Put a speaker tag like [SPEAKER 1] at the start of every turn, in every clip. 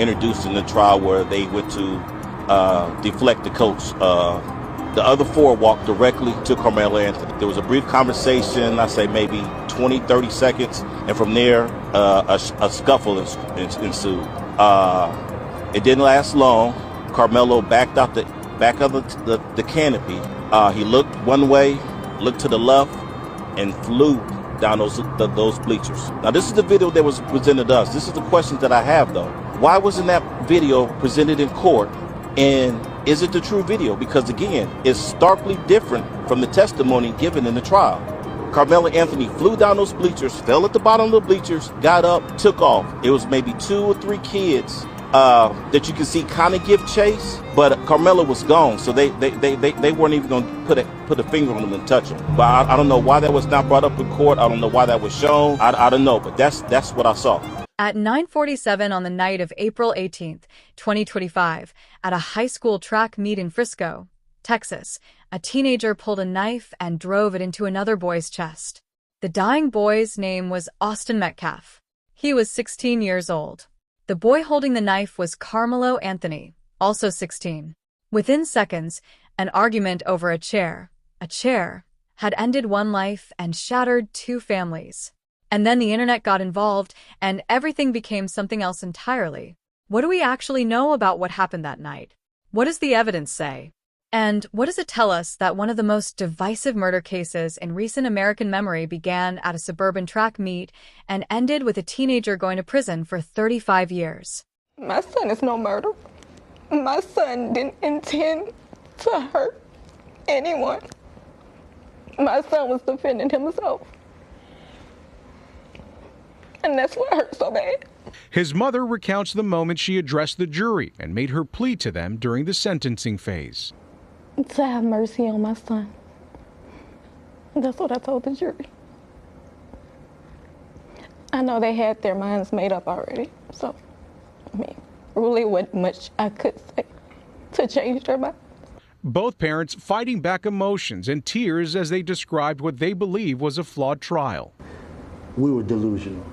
[SPEAKER 1] introduced in the trial where they went to deflect the coach. The other four walked directly to Karmelo Anthony. There was a brief conversation, I say maybe 20, 30 seconds, and from there, a scuffle ensued. It didn't last long. Karmelo backed out the back of the canopy. He looked one way, looked to the left, and flew down those bleachers. Now, this is the video that was presented to us. This is the questions that I have, though. Why wasn't that video presented in court? And is it the true video? Because, again, it's starkly different from the testimony given in the trial. Karmelo Anthony flew down those bleachers, fell at the bottom of the bleachers, got up, took off. It was maybe 2 or 3 kids that you can see kind of give chase, but Karmelo was gone, so they weren't even going to put a finger on him and touch him. But I don't know why that was not brought up in court. I don't know why that was shown. I don't know, but that's what I saw.
[SPEAKER 2] At 9:47 on the night of April 18th, 2025, at a high school track meet in Frisco, Texas, a teenager pulled a knife and drove it into another boy's chest. The dying boy's name was Austin Metcalf. He was 16 years old. The boy holding the knife was Karmelo Anthony, also 16. Within seconds, an argument over a chair, had ended one life and shattered 2 families. And then the internet got involved, and everything became something else entirely. What do we actually know about what happened that night? What does the evidence say? And what does it tell us that one of the most divisive murder cases in recent American memory began at a suburban track meet and ended with a teenager going to prison for 35 years?
[SPEAKER 3] My son is no murder. My son didn't intend to hurt anyone. My son was defending himself. And that's what hurt so bad.
[SPEAKER 4] His mother recounts the moment she addressed the jury and made her plea to them during the sentencing phase.
[SPEAKER 3] To have mercy on my son. That's what I told the jury. I know they had their minds made up already, so, really wasn't much I could say to change their mind.
[SPEAKER 4] Both parents fighting back emotions and tears as they described what they believe was a flawed trial.
[SPEAKER 5] We were delusional.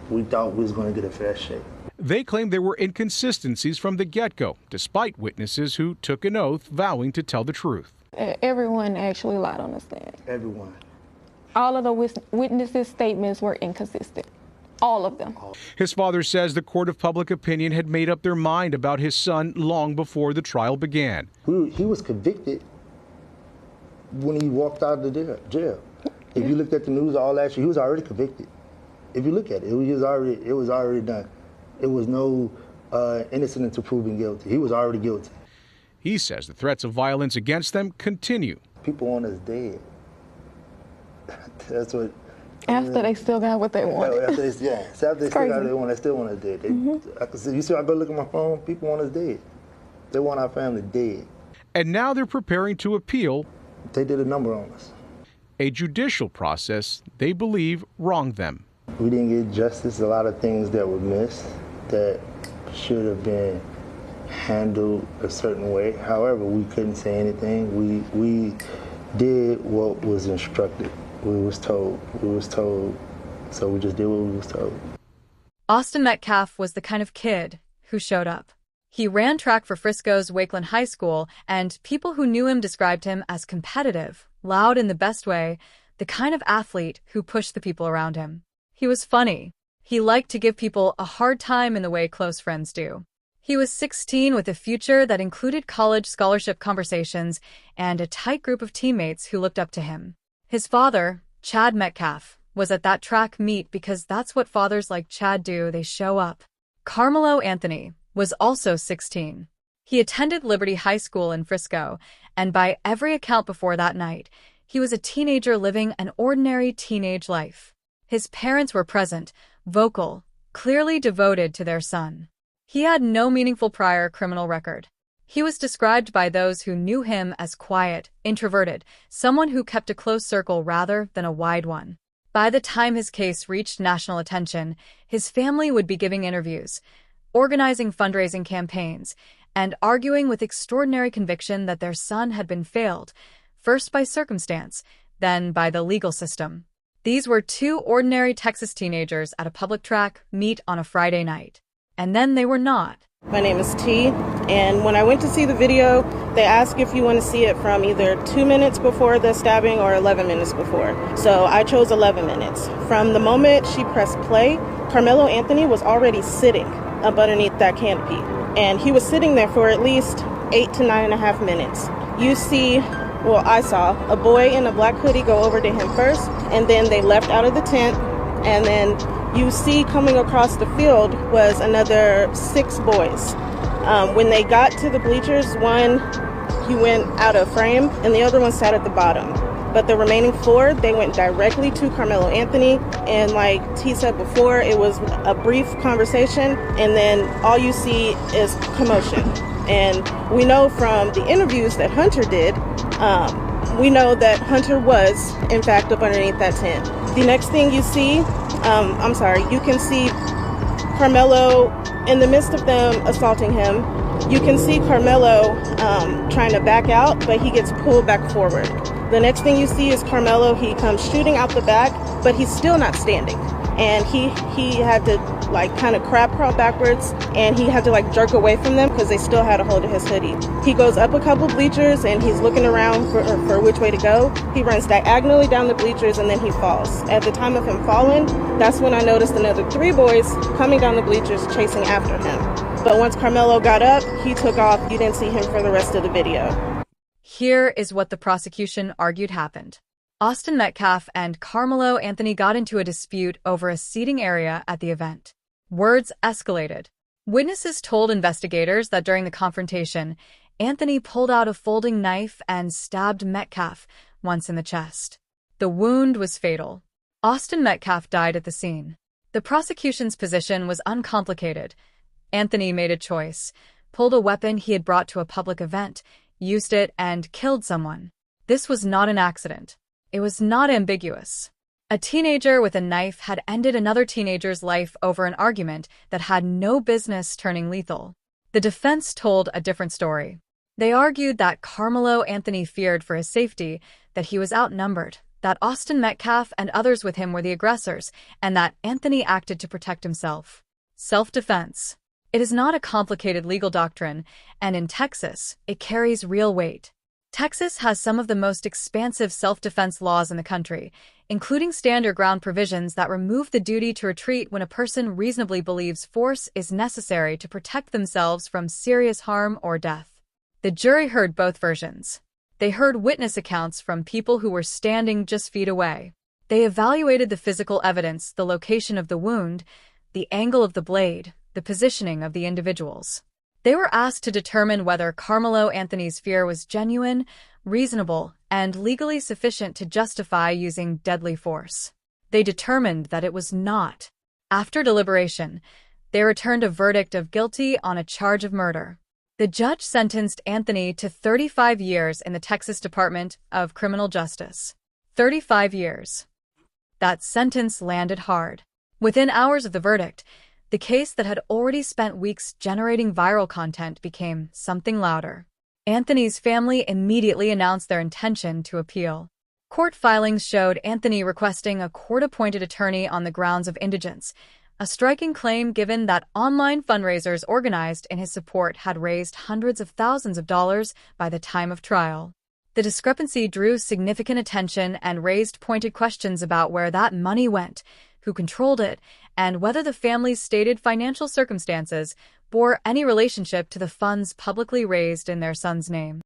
[SPEAKER 5] We thought we was going to get a fair shake.
[SPEAKER 4] They claimed there were inconsistencies from the get-go, despite witnesses who took an oath vowing to tell the truth.
[SPEAKER 3] Everyone actually lied on the stand.
[SPEAKER 5] Everyone.
[SPEAKER 3] All of the witnesses' statements were inconsistent. All of them.
[SPEAKER 4] His father says the court of public opinion had made up their mind about his son long before the trial began.
[SPEAKER 5] He was convicted when he walked out of the jail. If you looked at the news all last year, he was already convicted. If you look at it, it was already done. It was no innocent until proven guilty. He was already guilty.
[SPEAKER 4] He says the threats of violence against them continue.
[SPEAKER 5] People want us dead. That's what.
[SPEAKER 3] After they still got what they wanted.
[SPEAKER 5] After they still got what they want, they still want us dead. I can see. You see, I go look at my phone. People want us dead. They want our family dead.
[SPEAKER 4] And now they're preparing to appeal.
[SPEAKER 5] They did a number on us.
[SPEAKER 4] A judicial process they believe wronged them.
[SPEAKER 5] We didn't get justice. A lot of things that were missed that should have been handled a certain way. However, we couldn't say anything. We did what was instructed. We was told, so we just did what we was told.
[SPEAKER 2] Austin Metcalf was the kind of kid who showed up. He ran track for Frisco's Wakeland High School, and people who knew him described him as competitive, loud in the best way, the kind of athlete who pushed the people around him. He was funny. He liked to give people a hard time in the way close friends do. He was 16 with a future that included college scholarship conversations and a tight group of teammates who looked up to him. His father, Chad Metcalf, was at that track meet because that's what fathers like Chad do, they show up. Karmelo Anthony was also 16. He attended Liberty High School in Frisco, and by every account before that night, he was a teenager living an ordinary teenage life. His parents were present, vocal, clearly devoted to their son. He had no meaningful prior criminal record. He was described by those who knew him as quiet, introverted, someone who kept a close circle rather than a wide one. By the time his case reached national attention, his family would be giving interviews, organizing fundraising campaigns, and arguing with extraordinary conviction that their son had been failed, first by circumstance, then by the legal system. These were 2 ordinary Texas teenagers at a public track meet on a Friday night. and then they were not.
[SPEAKER 6] My name is T, and when I went to see the video, they asked if you want to see it from either 2 minutes before the stabbing or 11 minutes before. So I chose 11 minutes. From the moment she pressed play, Karmelo Anthony was already sitting up underneath that canopy, and he was sitting there for at least 8 to 9.5 minutes. You see, well, I saw a boy in a black hoodie go over to him first, and then they left out of the tent, and then you see coming across the field was another 6 boys. When they got to the bleachers, one, he went out of frame, and the other one sat at the bottom. But the remaining 4, they went directly to Karmelo Anthony, and like T said before, it was a brief conversation, and then all you see is commotion. And we know from the interviews that Hunter did, we know that Hunter was, in fact, up underneath that tent. The next thing you see, you can see Karmelo, in the midst of them assaulting him, you can see Karmelo trying to back out, but he gets pulled back forward. The next thing you see is Karmelo, he comes shooting out the back, but he's still not standing. And he had to like kind of crab crawl backwards, and he had to like jerk away from them because they still had a hold of his hoodie. He goes up a couple bleachers and he's looking around for which way to go. He runs diagonally down the bleachers and then he falls. At the time of him falling, that's when I noticed another 3 boys coming down the bleachers chasing after him. But once Karmelo got up, he took off. You didn't see him for the rest of the video.
[SPEAKER 2] Here is what the prosecution argued happened. Austin Metcalf and Karmelo Anthony got into a dispute over a seating area at the event. Words escalated. Witnesses told investigators that during the confrontation, Anthony pulled out a folding knife and stabbed Metcalf once in the chest. The wound was fatal. Austin Metcalf died at the scene. The prosecution's position was uncomplicated. Anthony made a choice, pulled a weapon he had brought to a public event, used it, and killed someone. This was not an accident. It was not ambiguous. A teenager with a knife had ended another teenager's life over an argument that had no business turning lethal. The defense told a different story. They argued that Karmelo Anthony feared for his safety, that he was outnumbered, that Austin Metcalf and others with him were the aggressors, and that Anthony acted to protect himself. Self-defense. It is not a complicated legal doctrine, and in Texas, it carries real weight. Texas has some of the most expansive self-defense laws in the country, including stand your ground provisions that remove the duty to retreat when a person reasonably believes force is necessary to protect themselves from serious harm or death. The jury heard both versions. They heard witness accounts from people who were standing just feet away. They evaluated the physical evidence, the location of the wound, the angle of the blade, the positioning of the individuals. They were asked to determine whether Karmelo Anthony's fear was genuine, reasonable, and legally sufficient to justify using deadly force. They determined that it was not. After deliberation, they returned a verdict of guilty on a charge of murder. The judge sentenced Anthony to 35 years in the Texas Department of Criminal Justice. 35 years. That sentence landed hard. Within hours of the verdict, the case that had already spent weeks generating viral content became something louder. Anthony's family immediately announced their intention to appeal. Court filings showed Anthony requesting a court-appointed attorney on the grounds of indigence, a striking claim given that online fundraisers organized in his support had raised hundreds of thousands of dollars by the time of trial. The discrepancy drew significant attention and raised pointed questions about where that money went, who controlled it, and whether the family's stated financial circumstances bore any relationship to the funds publicly raised in their son's name.